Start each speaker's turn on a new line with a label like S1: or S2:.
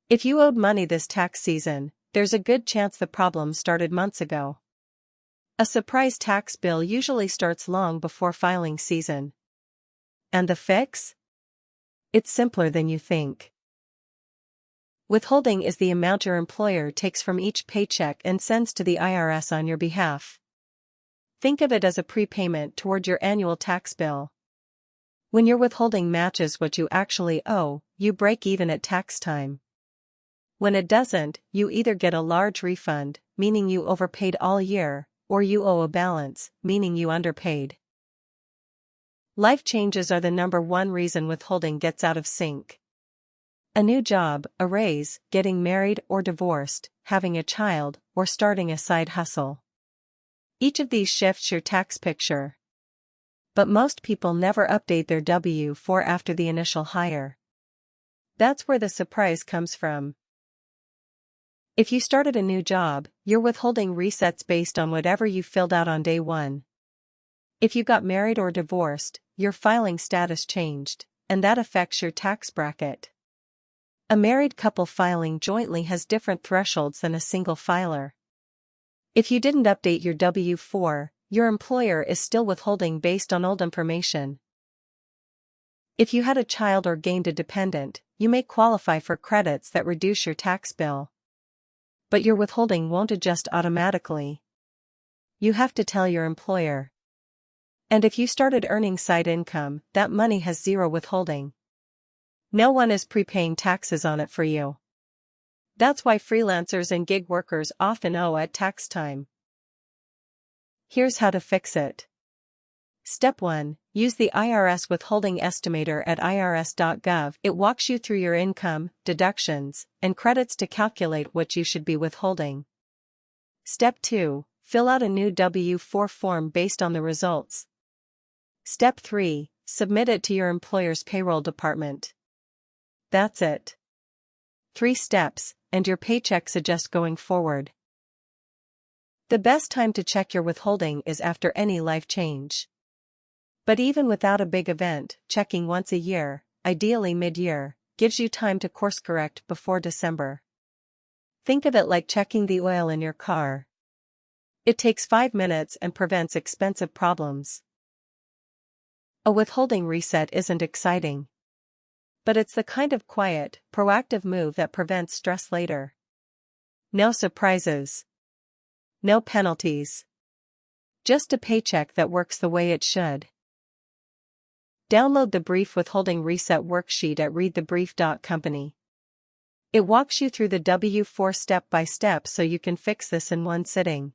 S1: If you owed money this tax season, there's a good chance the problem started months ago. A surprise tax bill usually starts long before filing season. And the fix? It's simpler than you think. Withholding is the amount your employer takes from each paycheck and sends to the IRS on your behalf. Think of it as a prepayment toward your annual tax bill. When your withholding matches what you actually owe, you break even at tax time. When it doesn't, you either get a large refund, meaning you overpaid all year, or you owe a balance, meaning you underpaid. Life changes are the #1 reason withholding gets out of sync. A new job, a raise, getting married or divorced, having a child, or starting a side hustle. Each of these shifts your tax picture. But most people never update their W-4 after the initial hire. That's where the surprise comes from. If you started a new job, your withholding resets based on whatever you filled out on day one. If you got married or divorced, your filing status changed, and that affects your tax bracket. A married couple filing jointly has different thresholds than a single filer. If you didn't update your W-4, your employer is still withholding based on old information. If you had a child or gained a dependent, you may qualify for credits that reduce your tax bill. But your withholding won't adjust automatically. You have to tell your employer. And if you started earning side income, that money has zero withholding. No one is prepaying taxes on it for you. That's why freelancers and gig workers often owe at tax time. Here's how to fix it. Step 1. Use the IRS Withholding Estimator at irs.gov. It walks you through your income, deductions, and credits to calculate what you should be withholding. Step 2. Fill out a new W-4 form based on the results. Step 3. Submit it to your employer's payroll department. That's it. 3 steps, and your paychecks adjust going forward. The best time to check your withholding is after any life change. But even without a big event, checking once a year, ideally mid-year, gives you time to course correct before December. Think of it like checking the oil in your car. It takes 5 minutes and prevents expensive problems. A withholding reset isn't exciting. But it's the kind of quiet, proactive move that prevents stress later. No surprises. No penalties. Just a paycheck that works the way it should. Download the Brief Withholding Reset worksheet at readthebrief.company. It walks you through the W-4 step by step so you can fix this in one sitting.